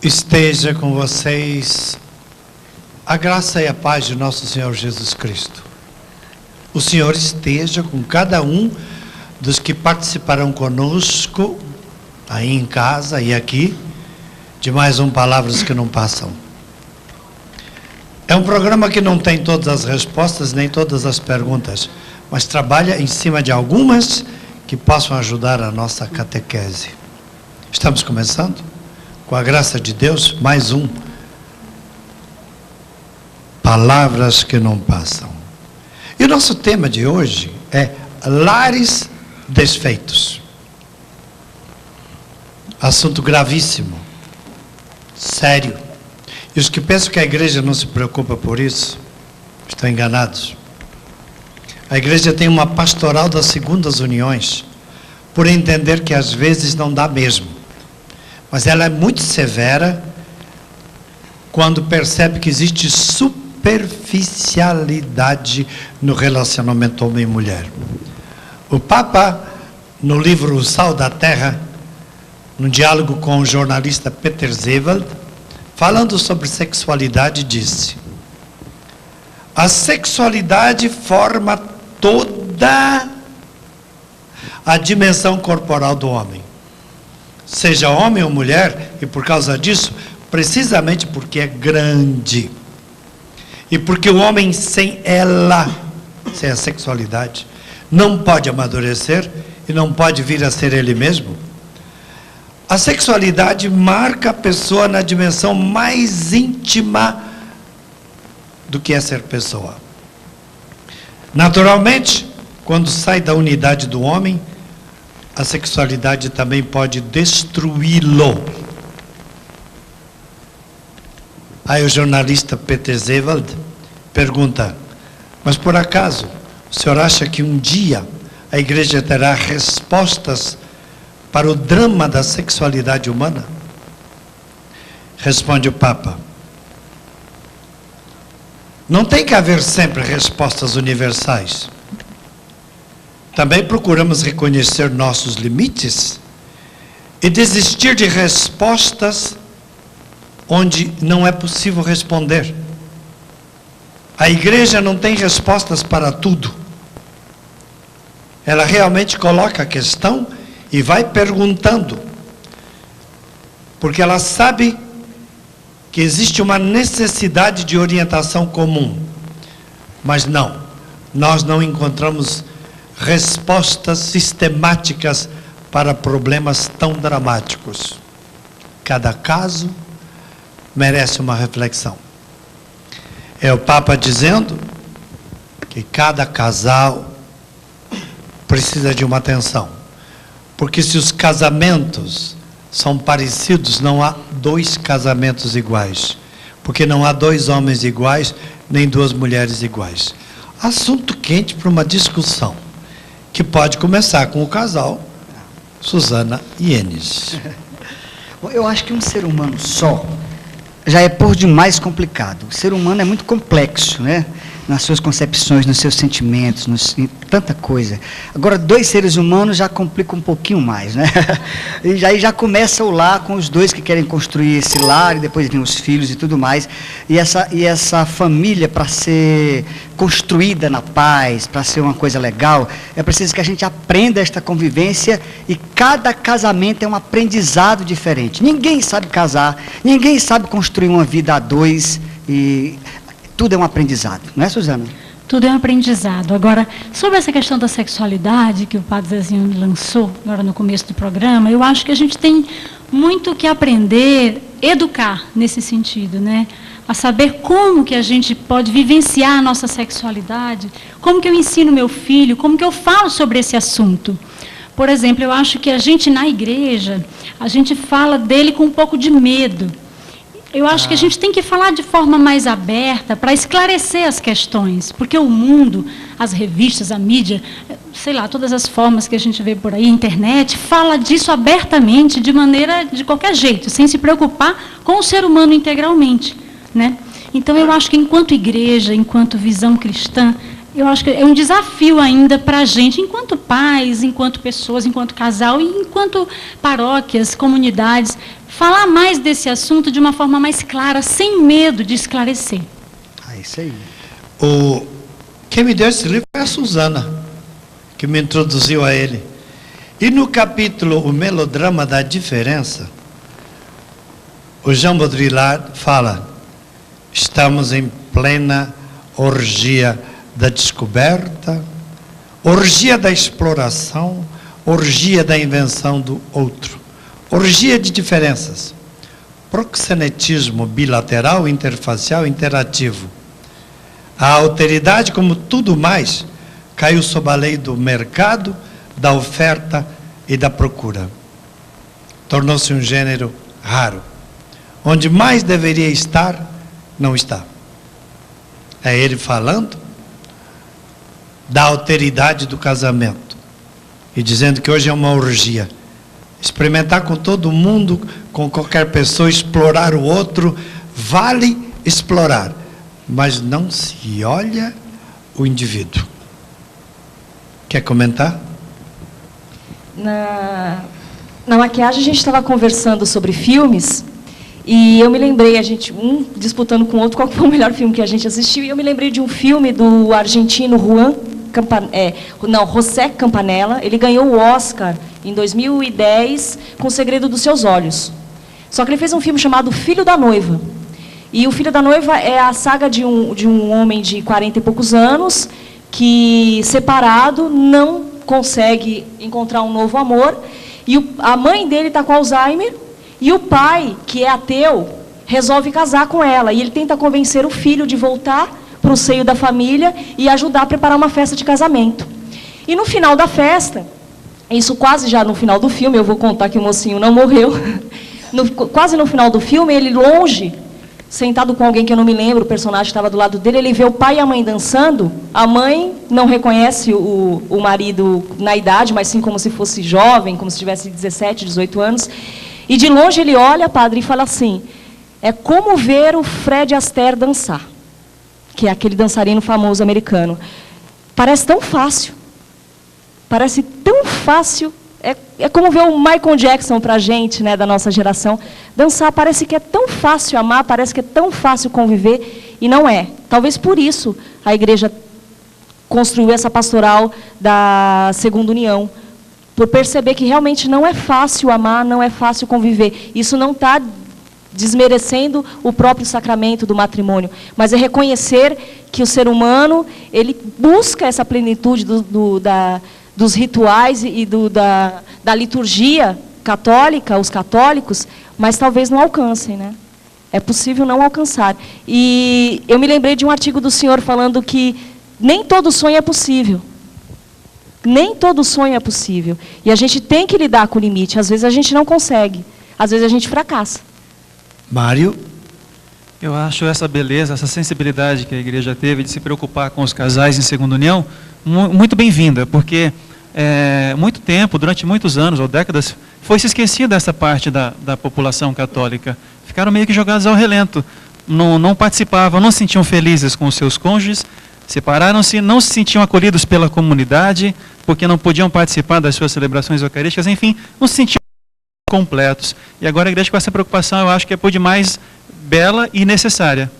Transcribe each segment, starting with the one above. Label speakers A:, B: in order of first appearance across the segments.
A: Esteja com vocês a graça e a paz de nosso Senhor Jesus Cristo. O Senhor esteja com cada um dos que participarão conosco, aí em casa e aqui, de mais um Palavras que Não Passam. É um programa que não tem todas as respostas, nem todas as perguntas, mas trabalha em cima de algumas que possam ajudar a nossa catequese. Estamos começando? Com a graça de Deus, mais um Palavras que Não Passam. E o nosso tema de hoje é lares desfeitos. Assunto gravíssimo, sério. E os que pensam que a igreja não se preocupa por isso, estão enganados. A igreja tem uma pastoral das segundas uniões, por entender que às vezes não dá mesmo. Mas ela é muito severa quando percebe que existe superficialidade no relacionamento homem e mulher. O Papa, no livro O Sal da Terra, num diálogo com o jornalista Peter Zewald, falando sobre sexualidade, disse: a sexualidade forma toda a dimensão corporal do homem, seja homem ou mulher, e por causa disso, precisamente porque é grande, e porque o homem sem ela, sem a sexualidade, não pode amadurecer e não pode vir a ser ele mesmo. A sexualidade marca a pessoa na dimensão mais íntima do que é ser pessoa. Naturalmente, quando sai da unidade do homem, a sexualidade também pode destruí-lo. Aí o jornalista Peter Zewald pergunta: mas por acaso o senhor acha que um dia a igreja terá respostas para o drama da sexualidade humana? Responde o Papa: não tem que haver sempre respostas universais. Também procuramos reconhecer nossos limites e desistir de respostas onde não é possível responder. A igreja não tem respostas para tudo. Ela realmente coloca a questão e vai perguntando, porque ela sabe que existe uma necessidade de orientação comum. Mas não, nós não encontramos respostas sistemáticas para problemas tão dramáticos. Cada caso merece uma reflexão. É o Papa dizendo que cada casal precisa de uma atenção, porque se os casamentos são parecidos, não há dois casamentos iguais, porque não há dois homens iguais, nem duas mulheres iguais. Assunto quente para uma discussão, que pode começar com o casal Susana e Enes.
B: Eu acho que um ser humano só já é por demais complicado. O ser humano é muito complexo, né? Nas suas concepções, nos seus sentimentos, em tanta coisa. Agora, dois seres humanos já complica um pouquinho mais, né? E aí já começa o lar com os dois que querem construir esse lar, e depois vem os filhos e tudo mais. E essa família, para ser construída na paz, para ser uma coisa legal, é preciso que a gente aprenda esta convivência, e cada casamento é um aprendizado diferente. Ninguém sabe casar, ninguém sabe construir uma vida a dois, e tudo é um aprendizado, não é, Suzana?
C: Tudo é um aprendizado. Agora, sobre essa questão da sexualidade que o Padre Zezinho lançou agora no começo do programa, eu acho que a gente tem muito que aprender, educar nesse sentido, né? A saber como que a gente pode vivenciar a nossa sexualidade, como que eu ensino meu filho, como que eu falo sobre esse assunto. Por exemplo, eu acho que a gente na igreja, a gente fala dele com um pouco de medo. Eu acho que a gente tem que falar de forma mais aberta para esclarecer as questões, porque o mundo, as revistas, a mídia, sei lá, todas as formas que a gente vê por aí, internet, fala disso abertamente, de maneira, de qualquer jeito, sem se preocupar com o ser humano integralmente, né? Então, eu acho que enquanto igreja, enquanto visão cristã, eu acho que é um desafio ainda para a gente, enquanto pais, enquanto pessoas, enquanto casal e enquanto paróquias, comunidades, falar mais desse assunto de uma forma mais clara, sem medo de esclarecer.
B: Isso aí.
A: Quem me deu esse livro foi a Suzana, que me introduziu a ele. E no capítulo O Melodrama da Diferença, o Jean Baudrillard fala: estamos em plena orgia da descoberta, orgia da exploração, orgia da invenção do outro, orgia de diferenças, proxenetismo bilateral, interfacial, interativo. A alteridade, como tudo mais, caiu sob a lei do mercado, da oferta e da procura. Tornou-se um gênero raro. Onde mais deveria estar, não está. É ele falando da alteridade do casamento e dizendo que hoje é uma orgia. Experimentar com todo mundo, com qualquer pessoa, explorar o outro, vale explorar, mas não se olha o indivíduo. Quer comentar?
D: Na maquiagem a gente estava conversando sobre filmes e eu me lembrei, a gente disputando com o outro qual foi o melhor filme que a gente assistiu, e eu me lembrei de um filme do argentino José Campanella. Ele ganhou o Oscar em 2010 com O Segredo dos Seus Olhos. Só que ele fez um filme chamado Filho da Noiva. E o Filho da Noiva é a saga de um homem de 40 e poucos anos que, separado, não consegue encontrar um novo amor. E a mãe dele está com Alzheimer. E o pai, que é ateu, resolve casar com ela. E ele tenta convencer o filho de voltar para o seio da família e ajudar a preparar uma festa de casamento. E no final da festa, isso quase já no final do filme, eu vou contar que o mocinho não morreu, quase no final do filme, ele longe, sentado com alguém que eu não me lembro, o personagem estava do lado dele, ele vê o pai e a mãe dançando, a mãe não reconhece o marido na idade, mas sim como se fosse jovem, como se tivesse 17, 18 anos, e de longe ele olha, padre, e fala assim: é como ver o Fred Astaire dançar, que é aquele dançarino famoso americano. Parece tão fácil. Parece tão fácil. É como ver o Michael Jackson para a gente, né, da nossa geração. Dançar parece que é tão fácil amar, parece que é tão fácil conviver, e não é. Talvez por isso a igreja construiu essa pastoral da Segunda União, por perceber que realmente não é fácil amar, não é fácil conviver. Isso não está desmerecendo o próprio sacramento do matrimônio, mas é reconhecer que o ser humano, ele busca essa plenitude dos rituais e da liturgia católica, os católicos, mas talvez não alcancem, né? É possível não alcançar. E eu me lembrei de um artigo do senhor falando que nem todo sonho é possível. Nem todo sonho é possível. E a gente tem que lidar com o limite. Às vezes a gente não consegue. Às vezes a gente fracassa.
A: Mário?
E: Eu acho essa beleza, essa sensibilidade que a igreja teve de se preocupar com os casais em segunda união muito bem-vinda, porque muito tempo, durante muitos anos ou décadas, foi se esquecida essa parte da população católica. Ficaram meio que jogados ao relento. Não participavam, não se sentiam felizes com os seus cônjuges, separaram-se, não se sentiam acolhidos pela comunidade, porque não podiam participar das suas celebrações eucarísticas, enfim, não se sentiam completos. E agora a igreja, com essa preocupação, eu acho que é por demais bela e necessária.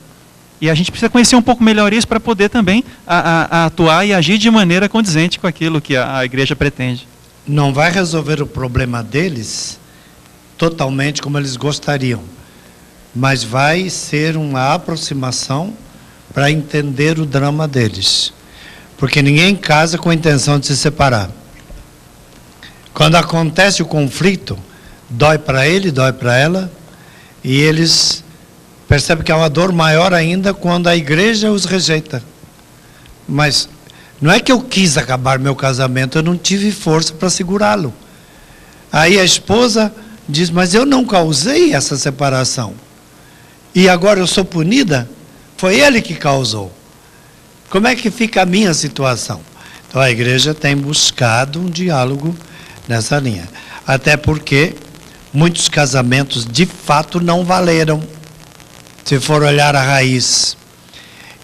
E: E a gente precisa conhecer um pouco melhor isso para poder também atuar e agir de maneira condizente com aquilo que a igreja pretende.
A: Não vai resolver o problema deles totalmente como eles gostariam, mas vai ser uma aproximação para entender o drama deles. Porque ninguém casa com a intenção de se separar. Quando acontece o conflito, dói para ele, dói para ela, e eles percebem que há uma dor maior ainda quando a igreja os rejeita. Mas não é que eu quis acabar meu casamento, eu não tive força para segurá-lo. Aí a esposa diz: mas eu não causei essa separação, e agora eu sou punida? Foi ele que causou. Como é que fica a minha situação? Então a igreja tem buscado um diálogo nessa linha. Até porque muitos casamentos de fato não valeram, se for olhar a raiz.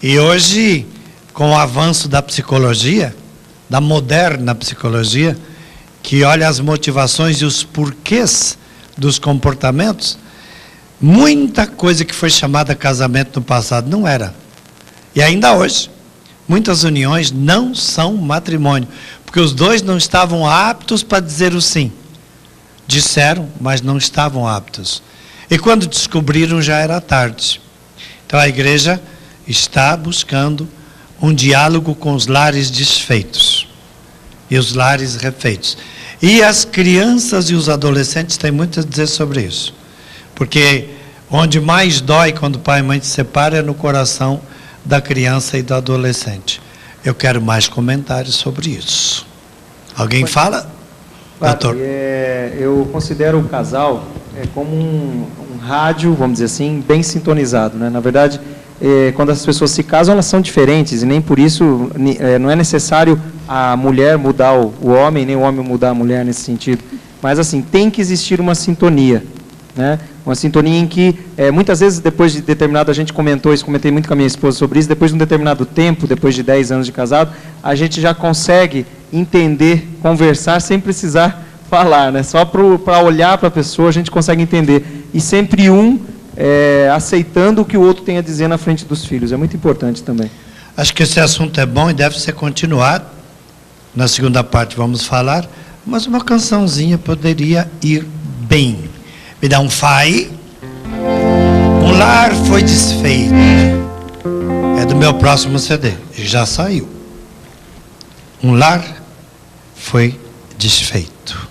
A: E hoje, com o avanço da psicologia, da moderna psicologia, que olha as motivações e os porquês dos comportamentos, Muita coisa que foi chamada casamento no passado não era. E ainda hoje, muitas uniões não são matrimônio, porque os dois não estavam aptos para dizer o sim. Disseram, mas não estavam aptos. E quando descobriram, já era tarde. Então a igreja está buscando um diálogo com os lares desfeitos e os lares refeitos. E as crianças e os adolescentes têm muito a dizer sobre isso. Porque onde mais dói quando pai e mãe se separam é no coração da criança e do adolescente. Eu quero mais comentários sobre isso. Alguém fala? Doutor.
F: Eu considero o casal como um rádio, vamos dizer assim, bem sintonizado, né? Na verdade, quando as pessoas se casam, elas são diferentes, e nem por isso não é necessário a mulher mudar o homem, nem o homem mudar a mulher nesse sentido. Mas, assim, tem que existir uma sintonia, né? Uma sintonia em que, muitas vezes, depois de determinado, a gente comentou isso, comentei muito com a minha esposa sobre isso, depois de um determinado tempo, depois de 10 anos de casado, a gente já consegue entender, conversar, sem precisar falar, né? Só para olhar para a pessoa, a gente consegue entender. E sempre aceitando o que o outro tem a dizer na frente dos filhos. É muito importante também.
A: Acho que esse assunto é bom e deve ser continuado. Na segunda parte vamos falar, mas uma cançãozinha poderia ir bem. Me dá um Fá aí. Um lar foi desfeito. É do meu próximo CD. Já saiu. Um lar foi desfeito.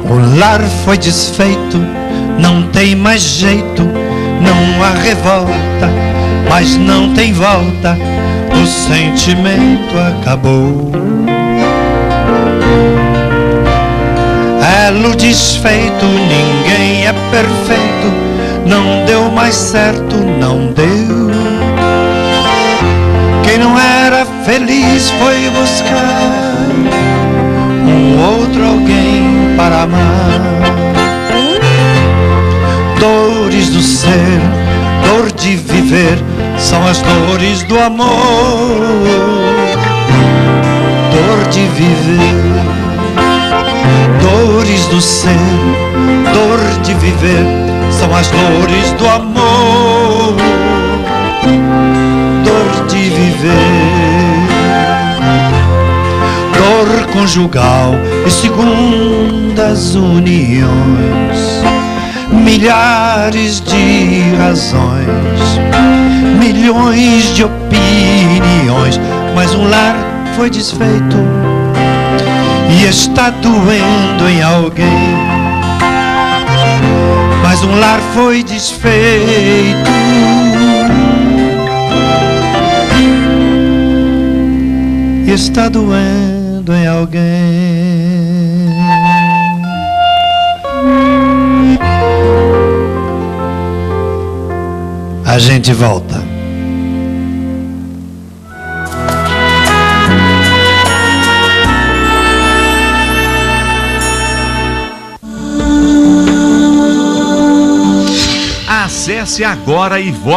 A: O lar foi desfeito, não tem mais jeito, não há revolta, mas não tem volta, o sentimento acabou. Elo desfeito, ninguém é perfeito, não deu mais certo, não deu. Quem não era feliz foi buscar um outro alguém para amar. Dores do ser, dor de viver, são as dores do amor. Dor de viver, dores do ser, dor de viver, são as dores do amor. Dor de viver, dor conjugal e segundas uniões, milhares de razões, milhões de opiniões, mas um lar foi desfeito e está doendo em alguém. Mas um lar foi desfeito e está doendo em alguém. A gente volta.
G: Acesse agora e vote.